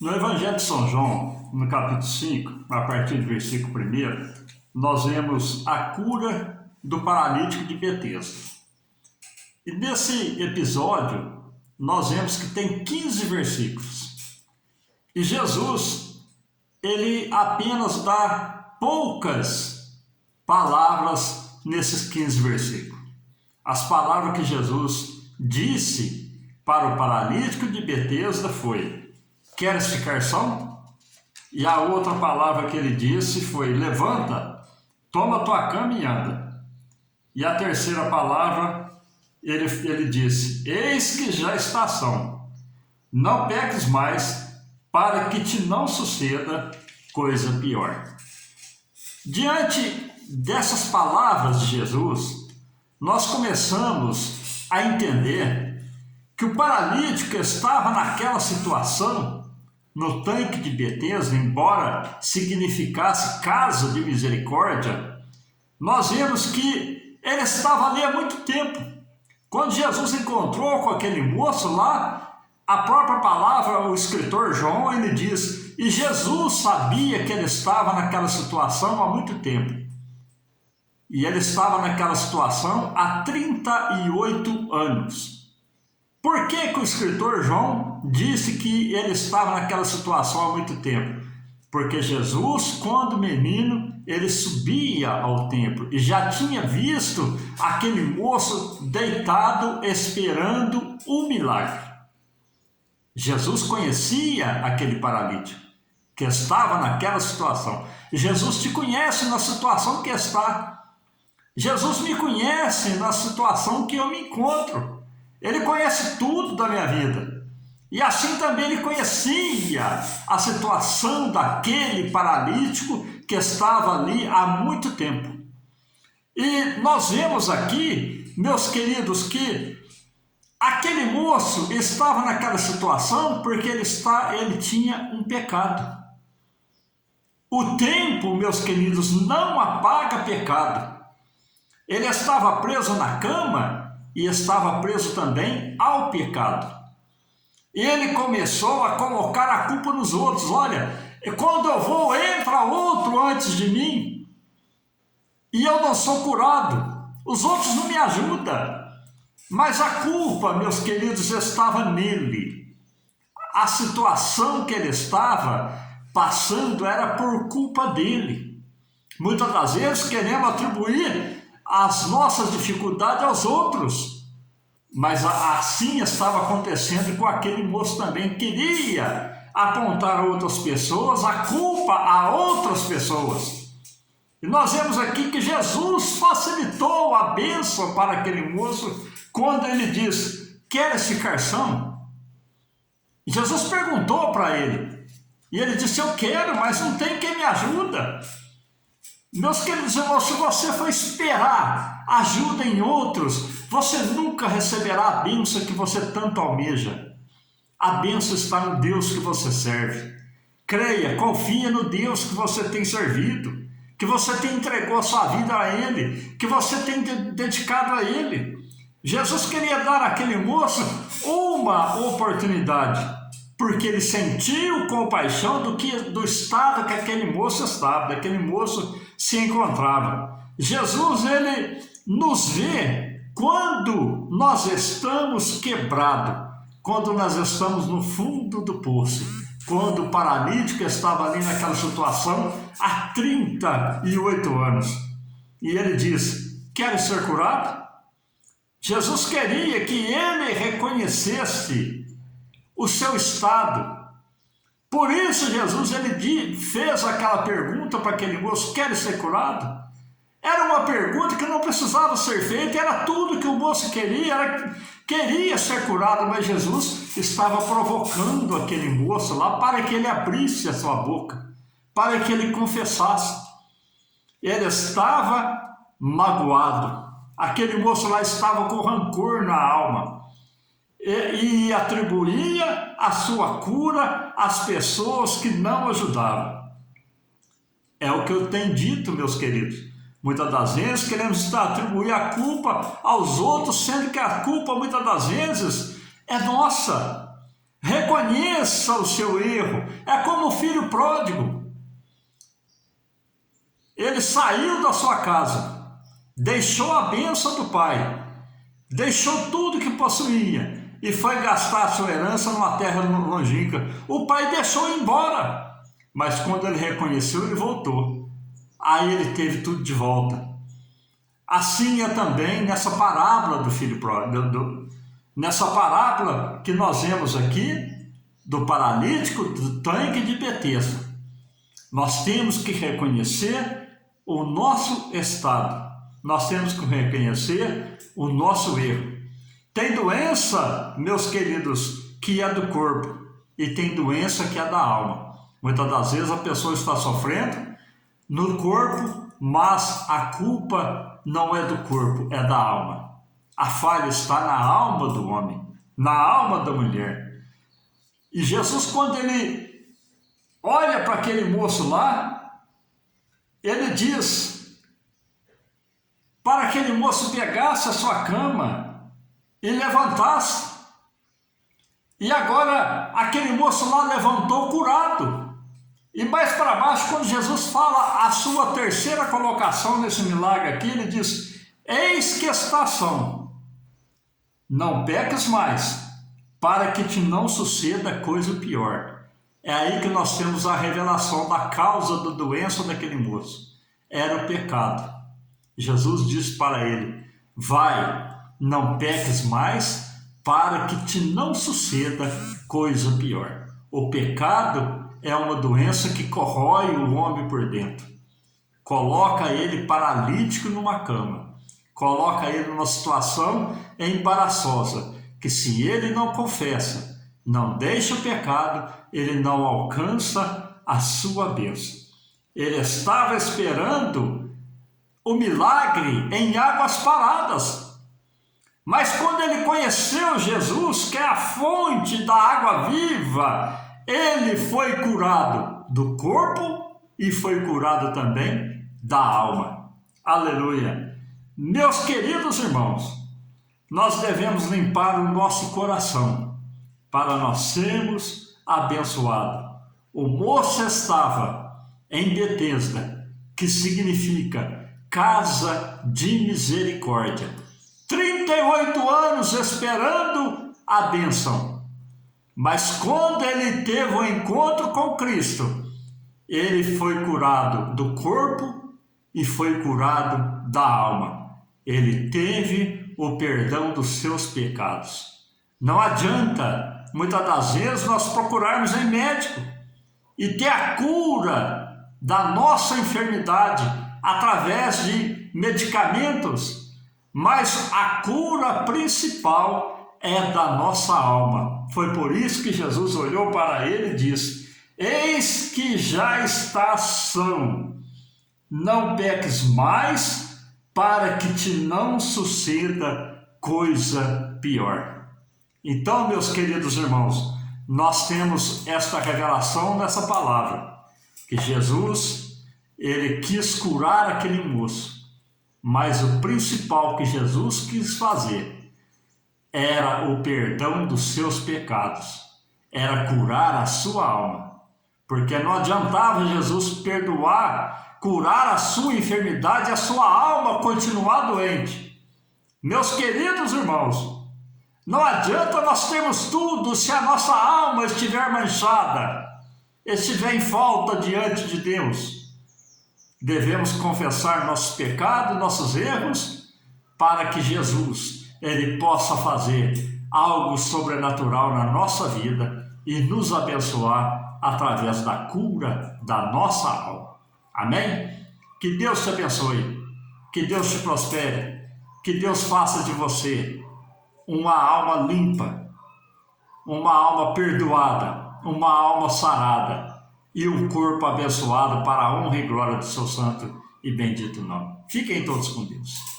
No Evangelho de São João, no capítulo 5, a partir do versículo 1, nós vemos a cura do paralítico de Betesda. E nesse episódio, nós vemos que tem 15 versículos. E Jesus, ele apenas dá poucas palavras nesses 15 versículos. As palavras que Jesus disse para o paralítico de Betesda foi: queres ficar são? E a outra palavra que ele disse foi: levanta, toma tua cama e anda. E a terceira palavra, ele disse: eis que já está são, não peques mais, para que te não suceda coisa pior. Diante dessas palavras de Jesus, nós começamos a entender que o paralítico estava naquela situação, no tanque de Betesda, embora significasse casa de misericórdia, nós vemos que ele estava ali há muito tempo. Quando Jesus encontrou com aquele moço lá, a própria palavra, o escritor João, ele diz: e Jesus sabia que ele estava naquela situação há muito tempo. E ele estava naquela situação há 38 anos. Por que o escritor João disse que ele estava naquela situação há muito tempo? Porque Jesus, quando menino, ele subia ao templo e já tinha visto aquele moço deitado esperando o milagre. Jesus conhecia aquele paralítico que estava naquela situação. Jesus te conhece na situação que está. Jesus me conhece na situação que eu me encontro. Ele conhece tudo da minha vida. E assim também ele conhecia a situação daquele paralítico que estava ali há muito tempo. E nós vemos aqui, meus queridos, que aquele moço estava naquela situação porque ele tinha um pecado. O tempo, meus queridos, não apaga pecado. Ele estava preso na cama e estava preso também ao pecado. Ele começou a colocar a culpa nos outros. Olha, quando eu vou, entra outro antes de mim e eu não sou curado. Os outros não me ajudam. Mas a culpa, meus queridos, estava nele. A situação que ele estava passando era por culpa dele. Muitas das vezes queremos atribuir as nossas dificuldades aos outros. Mas assim estava acontecendo com aquele moço também. Queria apontar a outras pessoas, a culpa a outras pessoas. E nós vemos aqui que Jesus facilitou a bênção para aquele moço quando ele diz: queres ficar são? Jesus perguntou para ele. E ele disse: eu quero, mas não tem quem me ajuda. Meus queridos irmãos, se você for esperar ajuda em outros, você nunca receberá a bênção que você tanto almeja. A bênção está no Deus que você serve. Creia, confia no Deus que você tem servido, que você tem entregado a sua vida a Ele, que você tem dedicado a Ele. Jesus queria dar àquele moço uma oportunidade, porque ele sentiu compaixão do estado que aquele moço estava, daquele moço se encontrava. Jesus, ele nos vê quando nós estamos quebrados, quando nós estamos no fundo do poço, quando o paralítico estava ali naquela situação há 38 anos. E ele diz: queres ser curado? Jesus queria que ele reconhecesse o seu estado. Por isso Jesus ele fez aquela pergunta para aquele moço: queres ser curado? Era uma pergunta que não precisava ser feita, era tudo que o moço queria ser curado, mas Jesus estava provocando aquele moço lá para que ele abrisse a sua boca, para que ele confessasse. Ele estava magoado, aquele moço lá estava com rancor na alma e atribuía a sua cura às pessoas que não ajudavam. É o que eu tenho dito, meus queridos. Muitas das vezes queremos atribuir a culpa aos outros, sendo que a culpa muitas das vezes é nossa. Reconheça o seu erro. É como o filho pródigo. Ele saiu da sua casa, deixou a bênção do pai, deixou tudo que possuía e foi gastar a sua herança numa terra longínqua. O pai deixou ir embora, mas quando ele reconheceu, ele voltou. Aí ele teve tudo de volta. Assim é também nessa parábola do filho pródigo, nessa parábola que nós vemos aqui, do paralítico do tanque de Betesda. Nós temos que reconhecer o nosso estado, nós temos que reconhecer o nosso erro. Tem doença, meus queridos, que é do corpo, e tem doença que é da alma. Muitas das vezes a pessoa está sofrendo no corpo, mas a culpa não é do corpo, é da alma. A falha está na alma do homem, na alma da mulher. E Jesus, quando ele olha para aquele moço lá, ele diz para aquele moço pegasse a sua cama e levantasse. E agora aquele moço lá levantou curado. E mais para baixo, quando Jesus fala a sua terceira colocação nesse milagre aqui, ele diz: eis que estação, não peques mais, para que te não suceda coisa pior. É aí que nós temos a revelação da causa da doença daquele moço. Era o pecado. Jesus disse para ele: vai, não peques mais, para que te não suceda coisa pior. O pecado é uma doença que corrói o homem por dentro. Coloca ele paralítico numa cama. Coloca ele numa situação embaraçosa, que se ele não confessa, não deixa o pecado, ele não alcança a sua bênção. Ele estava esperando o milagre em águas paradas. Mas quando ele conheceu Jesus, que é a fonte da água viva, ele foi curado do corpo e foi curado também da alma. Aleluia! Meus queridos irmãos, nós devemos limpar o nosso coração para nós sermos abençoados. O moço estava em Betesda, que significa casa de misericórdia. 38 anos esperando a bênção. Mas quando ele teve o encontro com Cristo, ele foi curado do corpo e foi curado da alma. Ele teve o perdão dos seus pecados. Não adianta, muitas das vezes, nós procurarmos em médico e ter a cura da nossa enfermidade através de medicamentos, mas a cura principal é da nossa alma. Foi por isso que Jesus olhou para ele e disse: eis que já estás são, não peques mais, para que te não suceda coisa pior. Então, meus queridos irmãos, nós temos esta revelação nessa palavra, que Jesus, ele quis curar aquele moço, mas o principal que Jesus quis fazer era o perdão dos seus pecados, era curar a sua alma, porque não adiantava Jesus perdoar, curar a sua enfermidade e a sua alma continuar doente. Meus queridos irmãos, não adianta nós termos tudo se a nossa alma estiver manchada, estiver em falta diante de Deus. Devemos confessar nossos pecados, nossos erros, para que Jesus, ele possa fazer algo sobrenatural na nossa vida e nos abençoar através da cura da nossa alma. Amém? Que Deus te abençoe, que Deus te prospere, que Deus faça de você uma alma limpa, uma alma perdoada, uma alma sarada e um corpo abençoado para a honra e glória do seu santo e bendito nome. Fiquem todos com Deus.